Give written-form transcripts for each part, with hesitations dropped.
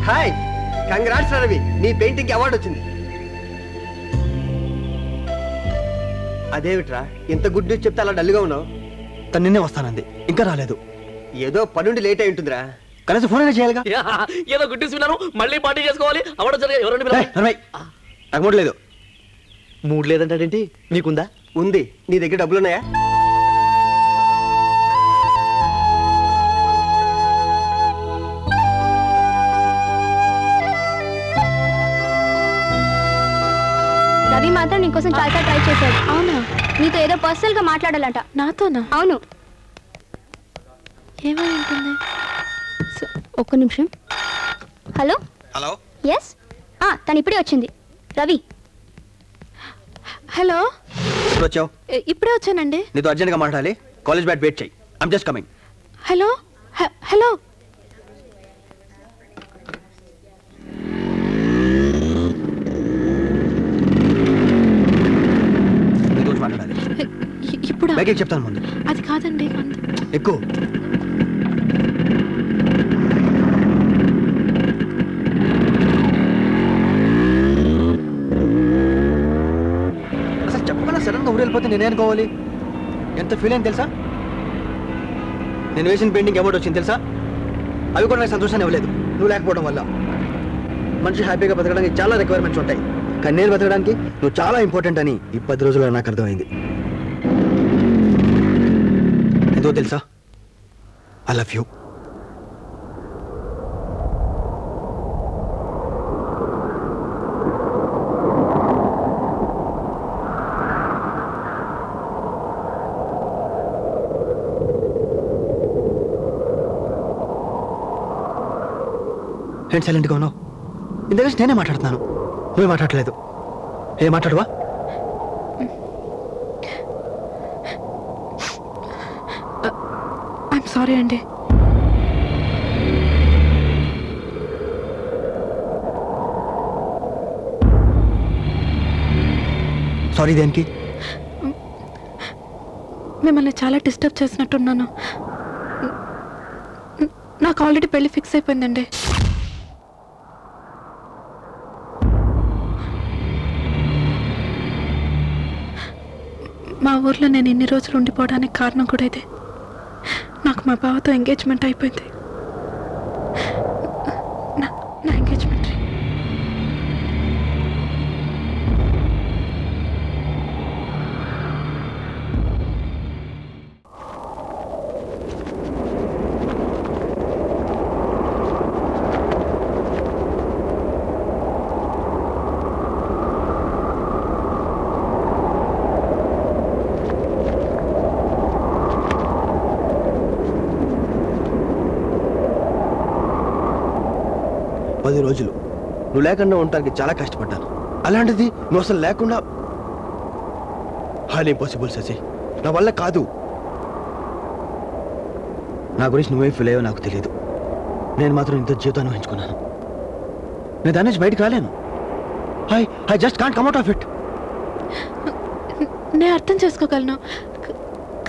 Hi, congrats Ravi, నీ painting award వచ్చింది. అదేమిట్రా ఇంత గుడ్ న్యూస్ చెప్తే అలా డల్గా ఉన్నావు? తను నిన్నే వస్తానంది, ఇంకా రాలేదు. ఏదో పనుండి లేట్ అయి ఉంటుందిరా. కనీసం ఫోన్ అయినా చేయాలిగా. ఏదో గుడ్ న్యూస్ విన్నాను, మళ్ళీ పార్టీ చేసుకోవాలి. అవార్డు జరిగే ఎవరండి? నాకు మూడు లేదు. మూడు లేదంటాడేంటి? నీకుందా? ఉంది. నీ దగ్గర డబ్బులున్నాయా? రవి మాత్రం నీకోసం చాలా ట్రై చేశాడు. అవునా? నీతో ఏదో పర్సనల్ గా మాట్లాడాలంట. నాతోనా? అవును. ఏమై ఉంటుంది? ఒక్క నిమిషం. హలో. హలో. ఎస్, తను ఇప్పుడే వచ్చింది. రవి. హలో. ఇప్పుడు వచ్చావు? ఇప్పుడే వచ్చానండి. నీతో అర్జెంట్గా మాట్లాడాలి. కాలేజ్ బ్యాట్ వెయిట్ చేయి. I'm just coming. Hello. Hello. ఇప్పుడు బ్యాగ్ చెప్తాను ముందు. అది కాదండి. ఎక్కువ అసలు చెప్పకుండా సడన్ గా ఊరెళ్ళిపోతే నేనే అనుకోవాలి. ఎంత ఫీల్ అయింది తెలుసా? నేను వేసిన పెయింటింగ్ అవార్డు వచ్చింది తెలుసా? అవి కూడా నాకు సంతోషాన్ని ఇవ్వలేదు. నువ్వు లేకపోవడం వల్ల. మనిషి హ్యాపీగా బతకడానికి చాలా రిక్వైర్మెంట్స్ ఉంటాయి, కానీ నేను బతకడానికి నువ్వు చాలా ఇంపార్టెంట్ అని ఈ 10 రోజుల్లో నాకు అర్థమైంది. ఎందుకో తెలుసా? I love you. ఏంటి సైలెంట్గా ఉన్నావు? ఇంతకీ నేనే మాట్లాడుతున్నాను, నువ్వే మాట్లాడలేదు. ఏం మాట్లాడవా? ఐఎమ్ సారీ అండి. సారీ దేనికి? మిమ్మల్ని చాలా డిస్టర్బ్ చేసినట్టున్నాను. నాకు ఆల్రెడీ పెళ్లి ఫిక్స్ అయిపోయిందండి. మా ఊర్లో నేను ఇన్ని రోజులు ఉండిపోవడానికి కారణం కూడా ఇదే. నాకు మా బావతో ఎంగేజ్మెంట్ అయిపోయింది. నా ఎంగేజ్మెంట్ రింగ్. రోజులు నువ్వు లేకుండా ఉండటానికి చాలా కష్టపడ్డాను. అలాంటిది నువ్వు అసలు లేకుండా హాల్ ఇంపాసిబుల్ శశి, నా వల్ల కాదు. నా గురించి నువ్వే ఫీల్ అయ్యో నాకు తెలియదు. నేను మాత్రం ఇంత జీవితాన్ని ఊహించుకున్నాను. నేను దాని నుంచి బయటకు రాలేను. I just can't come out of it. నేను అర్థం చేసుకోగలను,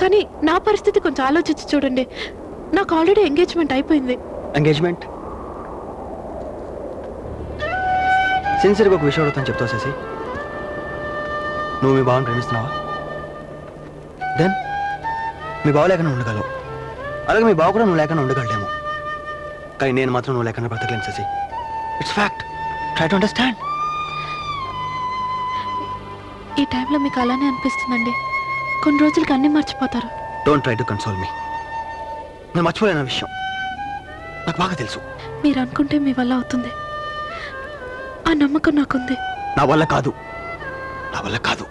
కానీ నా పరిస్థితి కొంచెం ఆలోచించి చూడండి. నాకు ఆల్రెడీ ఎంగేజ్మెంట్ అయిపోయింది. ఎంగేజ్మెంట్? సిన్సియర్గా ఒక విషయం అడుగుతాను, చెప్తావు శశి? నువ్వు మీ బావని ప్రేమిస్తున్నావా? దెన్ మీ బావ లేకుండా ఉండగలవు, అలాగే మీ బావ కూడా నువ్వు లేకుండా ఉండగలడేమో. కానీ నేను మాత్రం నువ్వు లేకుండా బ్రతకలేను Sashi. It's fact. Try to understand. ఈ టైంలో మీకు అలానే అనిపిస్తుందండి. కొన్ని రోజులకి అన్నీ మర్చిపోతారు. Don't try to console me. నేను మర్చిపోలేని విషయం నాకు బాగా తెలుసు. మీరు అనుకుంటే మీ వల్ల అవుతుంది, ఆ నమ్మకం నాకుంది. నా వల్ల కాదు, నా వల్ల కాదు.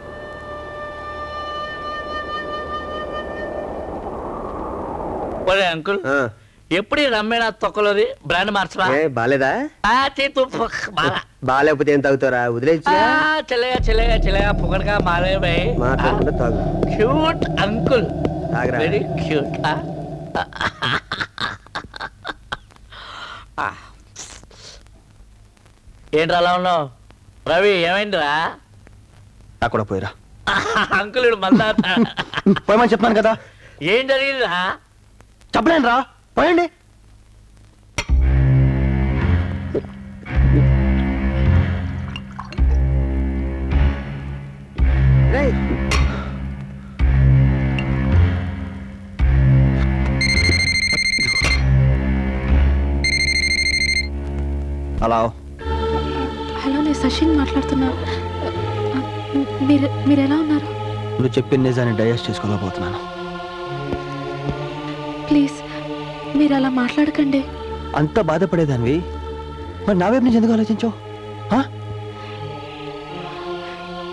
అంకుల్, ఎప్పుడు రమ్మేనా తొక్కలోది బ్రాండ్ మార్చరా? బాలేదా? బాలేకపోతే ఏం తాగుతారా? వదిలేచ్చు. చల్లగా చల్లగా చల్లగా పొగడగా మారే మాట్లాడకుండా తాగు. Cute uncle, very cute. ఏంట్రా అలా ఉన్నావు? రవి ఏమైందిరా? నాకు కూడా పోయిరా. అంకుల్ ఇడు మందా పోయమని చెప్పాను కదా. ఏం జరిగిందిరా? చెప్పలేను రా, పోయండి. అలా హలో, నేను శశిని మాట్లాడుతున్నా. మీరు ఎలా ఉన్నారు? నువ్వు చెప్పిన నిజాన్ని డైజెస్ట్ చేసుకోలేకపోతున్నాను. ప్లీజ్ మీరు అలా మాట్లాడకండి. అంత బాధపడేదానివి మరి నా వైపు నుంచి ఎందుకు ఆలోచించావు?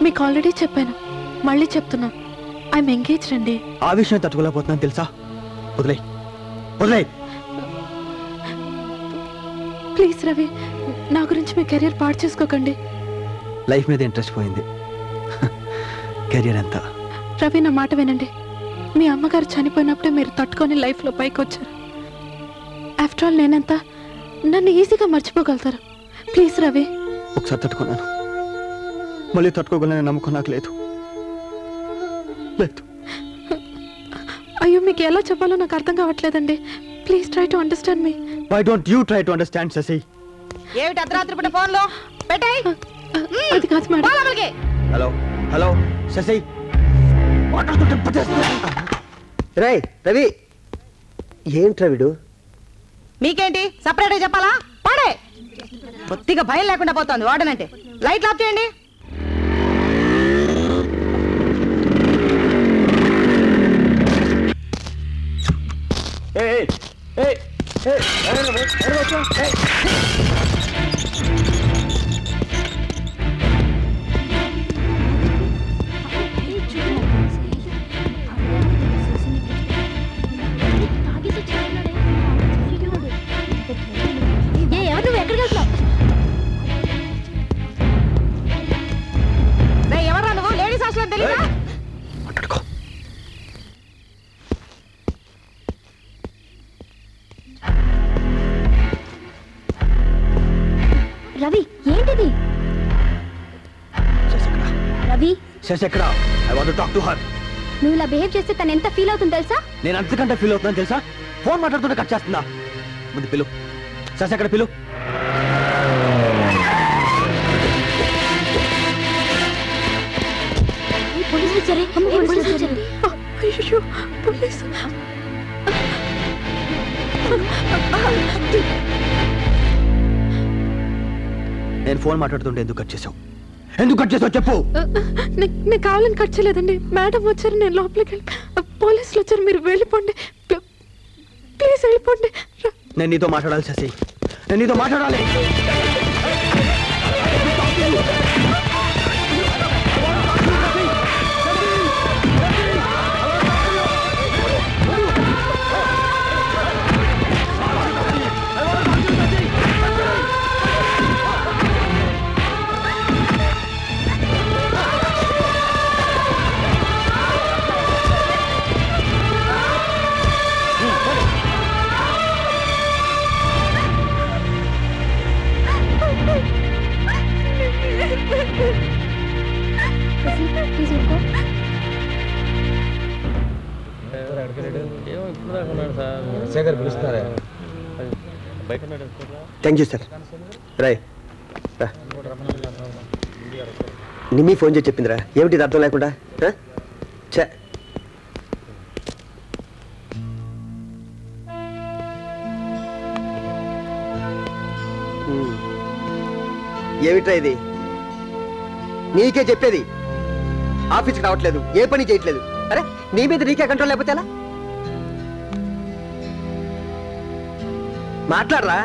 మీకు ఆల్రెడీ చెప్పాను, మళ్ళీ చెప్తున్నా, ఐఎమ్ ఎంగేజ్డ్ అండి. ఆ విషయం తట్టుకోలేకపోతున్నాను తెలుసా. వదిలే వదిలే ప్లీజ్ రవి, నా గురించి మీ కెరీర్ పాడు చేసుకోకండి. లైఫ్ మీద ఇంట్రెస్ట్ పోయింది, కెరియర్ ఎంత. రవి నా మాట వినండి. మీ అమ్మగారు చనిపోయినప్పుడే మీరు తట్టుకొని లైఫ్లో పైకి వచ్చారు. ఆఫ్టర్ ఆల్ నేనంత నన్ను ఈజీగా మర్చిపోగలుగుతారు. ప్లీజ్ రవి. ఒకసారి తట్టుకున్నాను, మళ్ళీ తట్టుకోగలనే నమ్మకం నాకు లేదు. అయ్యో, మీకు ఎలా చెప్పాలో నాకు అర్థం కావట్లేదండి. Please try to understand me. Why don't you try to understand Sashi? ఏమిటి అర్ధరాత్రి పూట ఫోన్లో పెట్టాయి? అది కాదు మేడం. హలో హలో శశి, రేయ్ రవి, ఏంట్రా వీడు? మీకేంటి సపరేట్గా చెప్పాలా? పాడే కొద్దిగా భయం లేకుండా పోతుంది వాడనంటే. లైట్లు ఆఫ్ చేయండి. ఎవరా నువ్వు? లేడీస్ హాస్టల్ తెలీదా? రవి, ఏంటిది? రవి, శశి ఎక్కడ? I want to talk to her. నువ్వు ఇలా బిహేవ్ చేస్తే తను ఎంత ఫీల్ అవుతుందో తెలుసా? నేను అంతకంటే ఫీల్ అవుతున్నాను తెలుసా. ఫోన్ మాట్లాడుతుంటే కట్ చేస్తుందా? ముందు పిలు. శశి ఎక్కడ? పిలు. పోలీసులు సరే, పోలీసులు సరే. అయ్యో, పోలీస్. నేను ఫోన్ మాట్లాడుతుంటే ఎందుకు కట్ చేసావు? ఎందుకు కట్ చేసావు చెప్పు. నేను కావాలని కట్ చేయలేదండి. మేడం వచ్చారు, నేను లోపలికి వెళ్ళి, పోలీసులు వచ్చారు, మీరు వెళ్ళిపోండి. ప్లీజ్ వెళ్ళిపోండి. నేను నీతో మాట్లాడాలి శశి, నేను నీతో మాట్లాడాలి. Thank you sir. Rai Nimmi phone చేసి చెప్పిందిరా. ఏమిటి అర్థం లేకుండా? ఏమిట్రా ఇది? నీకే చెప్పేది, ఆఫీస్కి రావట్లేదు, ఏ పని చేయట్లేదు. అరే నీ మీద నీకే కంట్రోల్ లేకపోతే ఎలా? మాట్లాడరా.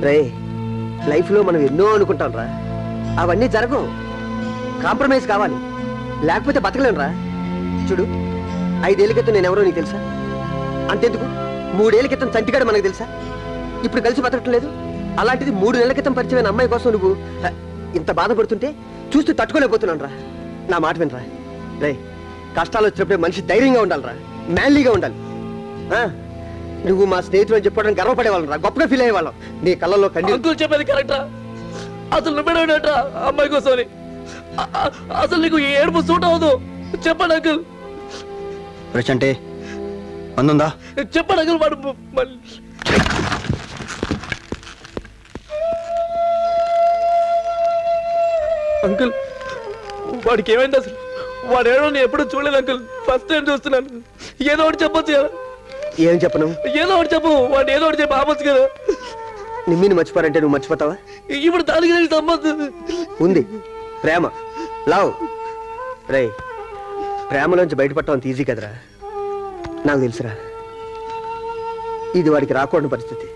రే, లైఫ్లో మనం ఎన్నో అనుకుంటాం రా, అవన్నీ జరగవు. కాంప్రమైజ్ కావాలి, లేకపోతే బతకలేను రా. చూడు, 5 ఏళ్ల క్రితం నేనెవరో నీకు తెలుసా? అంతెందుకు, 3 ఏళ్ల క్రితం చంటిగాడు మనకు తెలుసా? ఇప్పుడు కలిసి బతకటం లేదు. అలాంటిది 3 నెలల క్రితం పరిచయమైన అమ్మాయి కోసం నువ్వు ఇంత బాధపడుతుంటే చూస్తూ తట్టుకోలేకపోతున్నాను రా. నా మాట వినరా. రే, కష్టాలు వచ్చినప్పుడే మనిషి ధైర్యంగా ఉండాలిరా, మ్యాన్లీగా ఉండాలి. నువ్వు మా స్నేహితులు అని చెప్పడానికి గర్వపడేవాళ్ళం రా, గొప్పగా ఫీల్ అయ్యేవాళ్ళం. నీ కళ్ళల్లో అంకుల్ చెప్పేది కరెక్టా? అసలు నువ్వేటా అమ్మాయి కోసం? అసలు నీకు ఏడుపు సూట్ అవ్వదు. చెప్పండి అంకుల్. అంటే అందుందా? చెప్పండి అంకుల్. వాడు అంకుల్, వాడికి ఏమైంది అసలు? వాడు ఏడో నేను ఎప్పుడు చూడలేదు అంకుల్, ఫస్ట్ టైం చూస్తున్నాను. ఏదో ఒకటి చెప్పొచ్చు కదా. ఏం చెప్పను? ఏదో ఒకటి చెప్పు, వాడిని ఏదో ఒకటి చెప్పి ఆపచ్చు కదా. నిమ్మిని మర్చిపోరంటే నువ్వు మర్చిపోతావా? ఇప్పుడు దానికి నాకు సంబంధం ఉంది, ప్రేమ, లవ్. రే, ప్రేమలోంచి బయటపడటం అంత ఈజీ కదరా. నాకు తెలుసురా, ఇది వాడికి రాకూడని పరిస్థితి.